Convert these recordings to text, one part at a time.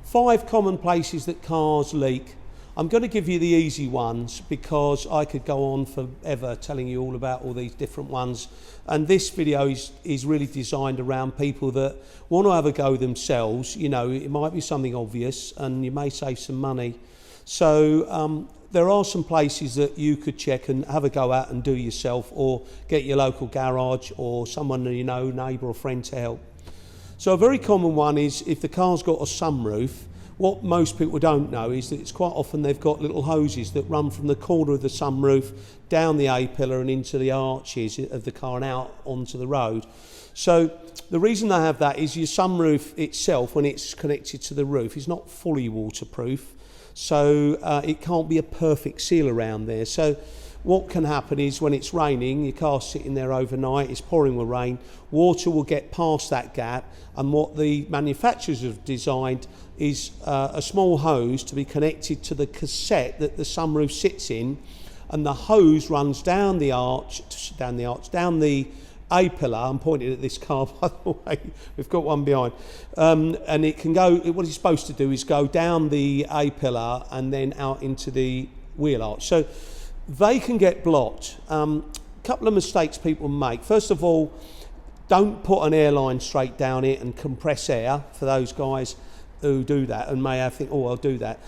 5 common places that cars leak. I'm going to give you the easy ones because I could go on forever telling you all about all these different ones. And this video is really designed around people that want to have a go themselves. You know, it might be something obvious and you may save some money. So there are some places that you could check and have a go at and do yourself, or get your local garage or someone you know, neighbour or friend, to help. So a very common one is if the car's got a sunroof. What most people don't know is that it's quite often they've got little hoses that run from the corner of the sunroof down the A-pillar and into the arches of the car and out onto the road. So the reason they have that is your sunroof itself, when it's connected to the roof, is not fully waterproof. So it can't be a perfect seal around there. So what can happen is when it's raining, your car's sitting there overnight, it's pouring with rain, water will get past that gap, and what the manufacturers have designed is a small hose to be connected to the cassette that the sunroof sits in, and the hose runs down the A-pillar. I'm pointing at this car, by the way, we've got one behind, and it can go, what it's supposed to do is go down the A-pillar and then out into the wheel arch. So they can get blocked. Couple of mistakes people make. First of all, don't put an airline straight down it and compress air, for those guys who do that and may have think, oh, I'll do that.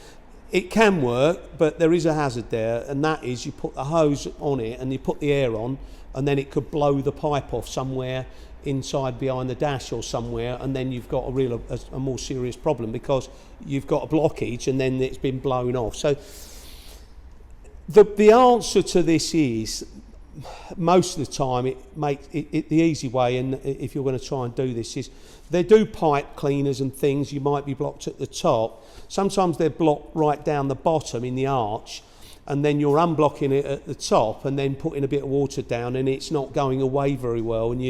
It can work, but there is a hazard there, and that is you put the hose on it and you put the air on, and then it could blow the pipe off somewhere inside behind the dash or somewhere, and then you've got a more serious problem because you've got a blockage and then it's been blown off. So the answer to this is, most of the time it makes it the easy way, and if you're going to try and do this, is they do pipe cleaners and things. You might be blocked at the top. Sometimes they're blocked right down the bottom in the arch, and then you're unblocking it at the top and then putting a bit of water down, and it's not going away very well, and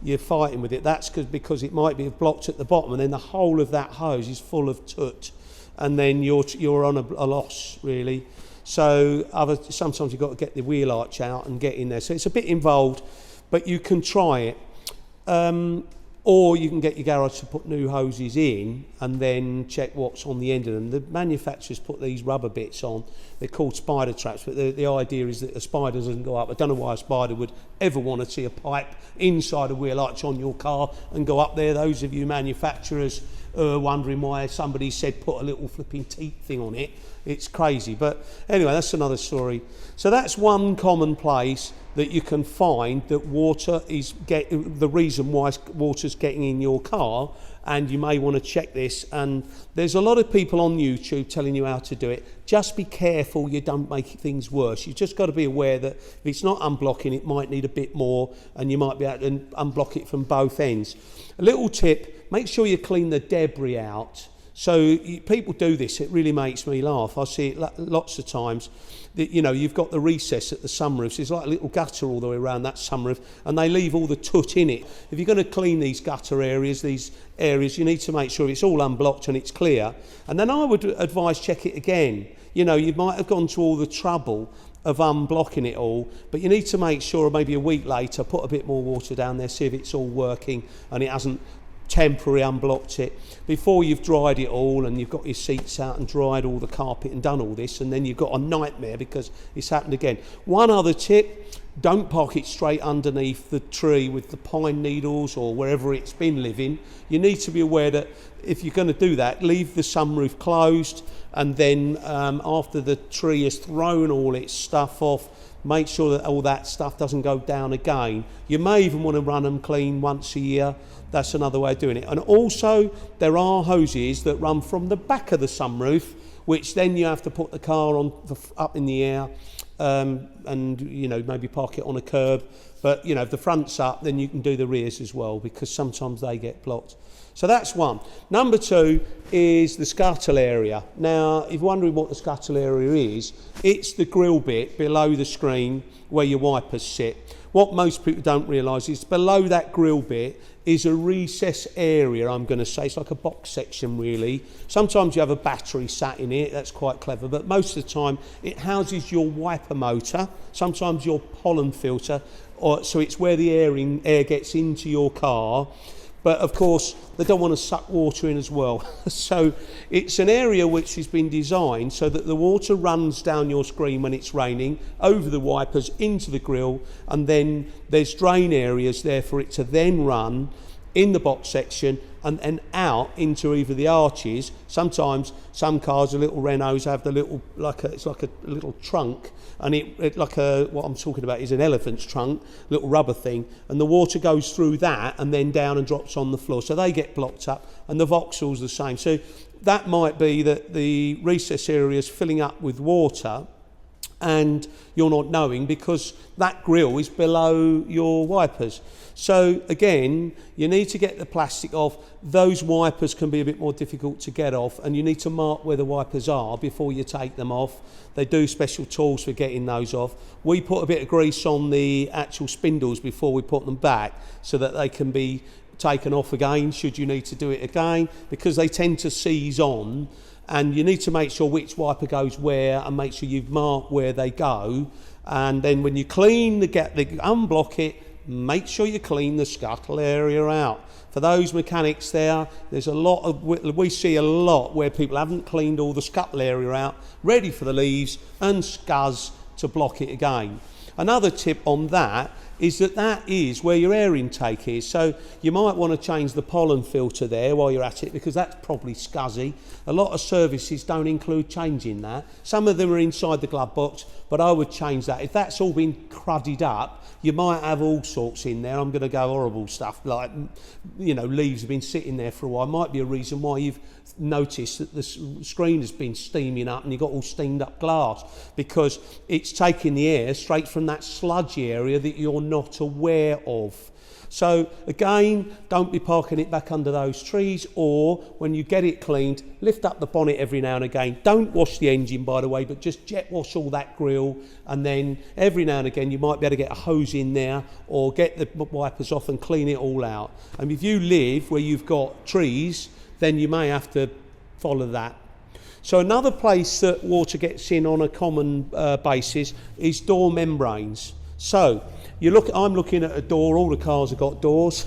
you're fighting with it. That's because it might be blocked at the bottom, and then the whole of that hose is full of soot, and then you're on a loss, really. So sometimes you've got to get the wheel arch out and get in there. So it's a bit involved, but you can try it. Or you can get your garage to put new hoses in and then check what's on the end of them. The manufacturers put these rubber bits on. They're called spider traps, but the idea is that a spider doesn't go up. I don't know why a spider would ever want to see a pipe inside a wheel arch on your car and go up there. Those of you manufacturers are wondering why somebody said put a little flipping teeth thing on it. It's crazy. But anyway, that's another story. So that's one common place that you can find that water is the reason why water's getting in your car, and you may want to check this. And there's a lot of people on YouTube telling you how to do it. Just be careful you don't make things worse. You've just got to be aware that if it's not unblocking, it might need a bit more, and you might be able to unblock it from both ends. A little tip, make sure you clean the debris out. So people do this, it really makes me laugh. I see it lots of times. That, you know, you've got the recess at the sunroof, so it's like a little gutter all the way around that sunroof, and they leave all the soot in it. If you're going to clean these gutter areas, you need to make sure it's all unblocked and it's clear. And then I would advise check it again. You know, you might have gone to all the trouble of unblocking it all, but you need to make sure maybe a week later, put a bit more water down there, see if it's all working and it hasn't temporarily unblocked it before you've dried it all and you've got your seats out and dried all the carpet and done all this, and then you've got a nightmare because it's happened again. One other tip, don't park it straight underneath the tree with the pine needles or wherever it's been living. You need to be aware that if you're going to do that, leave the sunroof closed, and then after the tree has thrown all its stuff off, make sure that all that stuff doesn't go down again. You may even want to run them clean once a year. That's another way of doing it. And also, there are hoses that run from the back of the sunroof, which then you have to put the car on up in the air, and you know, maybe park it on a curb. But you know, if the front's up, then you can do the rears as well, because sometimes they get blocked. So that's one. Number two is the scuttle area. Now, if you're wondering what the scuttle area is, it's the grill bit below the screen where your wipers sit. What most people don't realise is below that grill bit is a recess area, I'm going to say. It's like a box section, really. Sometimes you have a battery sat in it, that's quite clever, but most of the time it houses your wiper motor, sometimes your pollen filter, so it's where the air gets into your car. But of course, they don't want to suck water in as well. So it's an area which has been designed so that the water runs down your screen when it's raining, over the wipers, into the grill, and then there's drain areas there for it to then run in the box section and out into either the arches. Sometimes some cars, the little Renaults, have the little, it's like a little trunk, and it like what I'm talking about is an elephant's trunk, little rubber thing, and the water goes through that and then down and drops on the floor. So they get blocked up, and the Vauxhall's the same. So that might be that the recess area is filling up with water, and you're not knowing because that grill is below your wipers. So again, you need to get the plastic off. Those wipers can be a bit more difficult to get off, and you need to mark where the wipers are before you take them off. They do special tools for getting those off. We put a bit of grease on the actual spindles before we put them back so that they can be taken off again should you need to do it again, because they tend to seize on, and you need to make sure which wiper goes where and make sure you've marked where they go. And then when you clean unblock it, make sure you clean the scuttle area out. For those mechanics there's a lot of, we see a lot where people haven't cleaned all the scuttle area out, ready for the leaves and scuzz to block it again. Another tip on that is that is where your air intake is. So you might want to change the pollen filter there while you're at it, because that's probably scuzzy. A lot of services don't include changing that. Some of them are inside the glove box, but I would change that. If that's all been cruddied up, you might have all sorts in there. I'm going to go horrible stuff, like, leaves have been sitting there for a while. Might be a reason why you've noticed that the screen has been steaming up and you've got all steamed up glass, because it's taking the air straight from that sludgy area that you're not aware of. So again, don't be parking it back under those trees, or when you get it cleaned, lift up the bonnet every now and again. Don't wash the engine, by the way, but just jet wash all that grill, and then every now and again you might be able to get a hose in there or get the wipers off and clean it all out. And if you live where you've got trees, then you may have to follow that. So another place that water gets in on a common basis is door membranes. So I'm looking at a door, all the cars have got doors.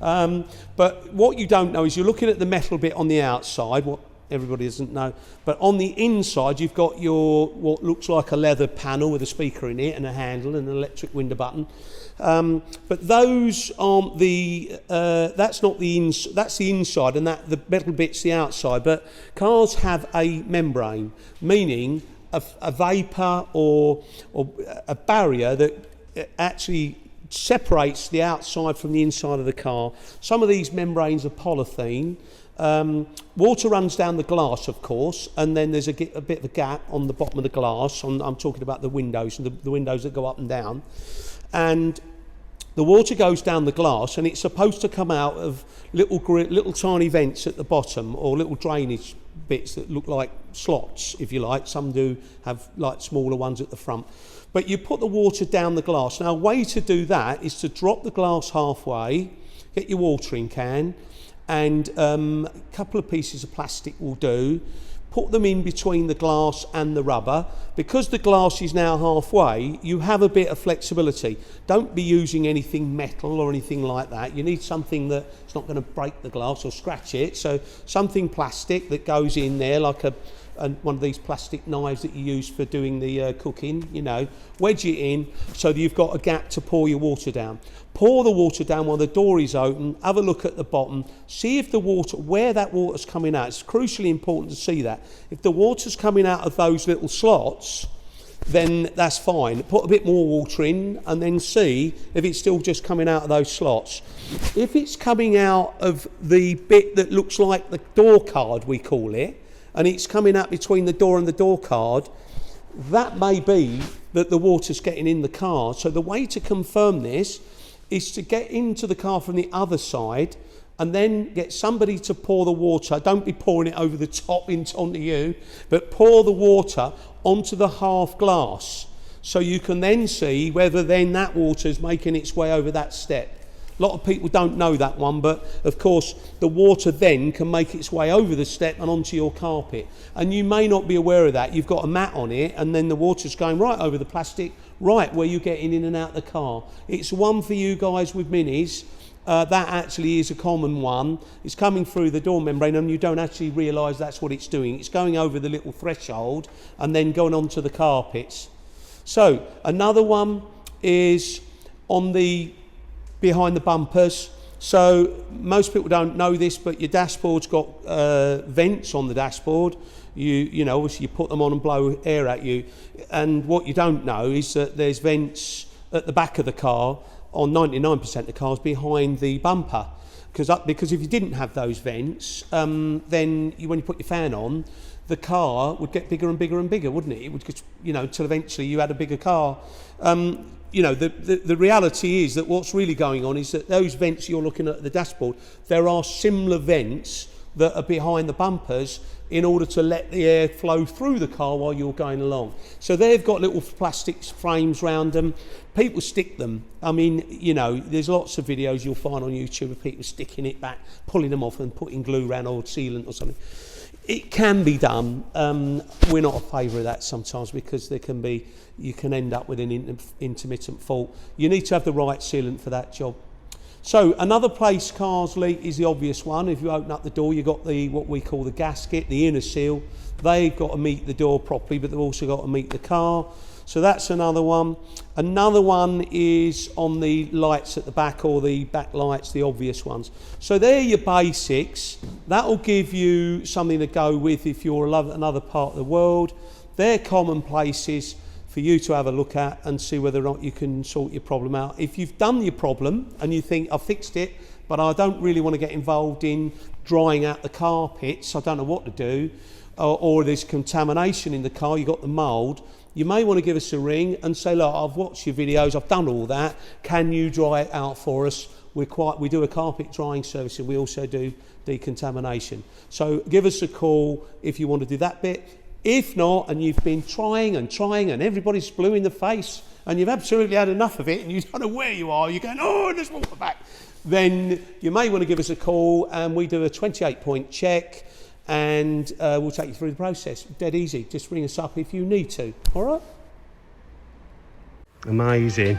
But what you don't know is you're looking at the metal bit on the outside, what everybody doesn't know. But on the inside, you've got your what looks like a leather panel with a speaker in it and a handle and an electric window button. But those aren't that's the inside, and that the metal bit's the outside. But cars have a membrane, meaning a vapour or a barrier that actually separates the outside from the inside of the car. Some of these membranes are polythene. Water runs down the glass, of course, and then there's a bit of a gap on the bottom of the glass. I'm talking about the windows, the windows that go up and down. And the water goes down the glass, and it's supposed to come out of little tiny vents at the bottom, or little drainage bits that look like slots, if you like. Some do have like smaller ones at the front. But you put the water down the glass. Now, a way to do that is to drop the glass halfway, get your watering can, and a couple of pieces of plastic will do. Put them in between the glass and the rubber. Because the glass is now halfway, you have a bit of flexibility. Don't be using anything metal or anything like that. You need something that's not going to break the glass or scratch it. So something plastic that goes in there, like one of these plastic knives that you use for doing the cooking, wedge it in so that you've got a gap to pour your water down. Pour the water down while the door is open, have a look at the bottom, see if where that water's coming out. It's crucially important to see that. If the water's coming out of those little slots, then that's fine. Put a bit more water in and then see if it's still just coming out of those slots. If it's coming out of the bit that looks like the door card, we call it, and it's coming out between the door and the door card, that may be that the water's getting in the car. So the way to confirm this is to get into the car from the other side and then get somebody to pour the water. Don't be pouring it over the top onto you, but pour the water onto the half glass so you can then see whether then that water is making its way over that step. A lot of people don't know that one, but of course the water then can make its way over the step and onto your carpet. And you may not be aware of that. You've got a mat on it and then the water's going right over the plastic, right where you're getting in and out of the car. It's one for you guys with minis. That actually is a common one. It's coming through the door membrane and you don't actually realise that's what it's doing. It's going over the little threshold and then going onto the carpets. So another one is on the behind the bumpers. So most people don't know this, but your dashboard's got vents on the dashboard. You know, obviously you put them on and blow air at you. And what you don't know is that there's vents at the back of the car on 99% of the cars behind the bumper. Because if you didn't have those vents, then when you put your fan on, the car would get bigger and bigger and bigger, wouldn't it? It would just, you know, until eventually you had a bigger car. You know, the reality is that what's really going on is that those vents you're looking at the dashboard, there are similar vents that are behind the bumpers in order to let the air flow through the car while you're going along. So they've got little plastic frames round them. People stick them. I mean, you know, there's lots of videos you'll find on YouTube of people sticking it back, pulling them off and putting glue around or sealant or something. It can be done. We're not a favour of that sometimes because you can end up with an intermittent fault. You need to have the right sealant for that job. So another place cars leak is the obvious one. If you open up the door, you've got what we call the gasket, the inner seal. They've got to meet the door properly, but they've also got to meet the car. So that's another one. Another one is on the lights at the back, or the back lights, the obvious ones. So they're your basics. That'll give you something to go with if you're another part of the world. They're common places for you to have a look at and see whether or not you can sort your problem out. If you've done your problem and you think, I've fixed it, but I don't really want to get involved in drying out the carpets, I don't know what to do, or there's contamination in the car, you've got the mould, you may want to give us a ring and say, look, I've watched your videos, I've done all that, can you dry it out for us? We do a carpet drying service and we also do decontamination. So give us a call if you want to do that bit. If not, and you've been trying and everybody's blue in the face and you've absolutely had enough of it and you don't know where you are, you're going, oh, let's walk back, then you may want to give us a call and we do a 28-point check and we'll take you through the process. Dead easy. Just ring us up if you need to. All right? Amazing.